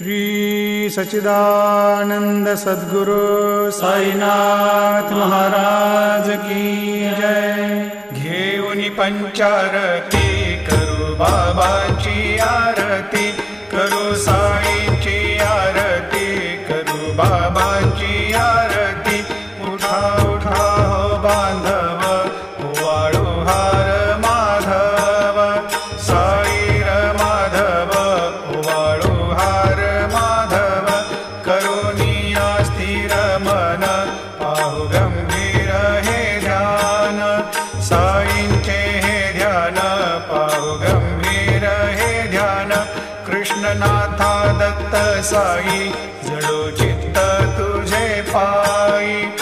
श्री सच्चिदानंद सद्गुरु साईनाथ महाराज की जय। घेऊन पंचारती करू बाबांची आरती, करू साईंची आरती, करू बाबांची आरती। उठा उठा हो बांधव, वाळू हार माधव, साई र माधव, वाळू हार माधव। करुणिया स्थिर मन, पाहु गंभीर हे ध्यान, साईंचे हे ध्यान, पाहु गंभीर हे ध्यान। कृष्णनाथा दत्त साई, जडो चित्त तुझे पायी।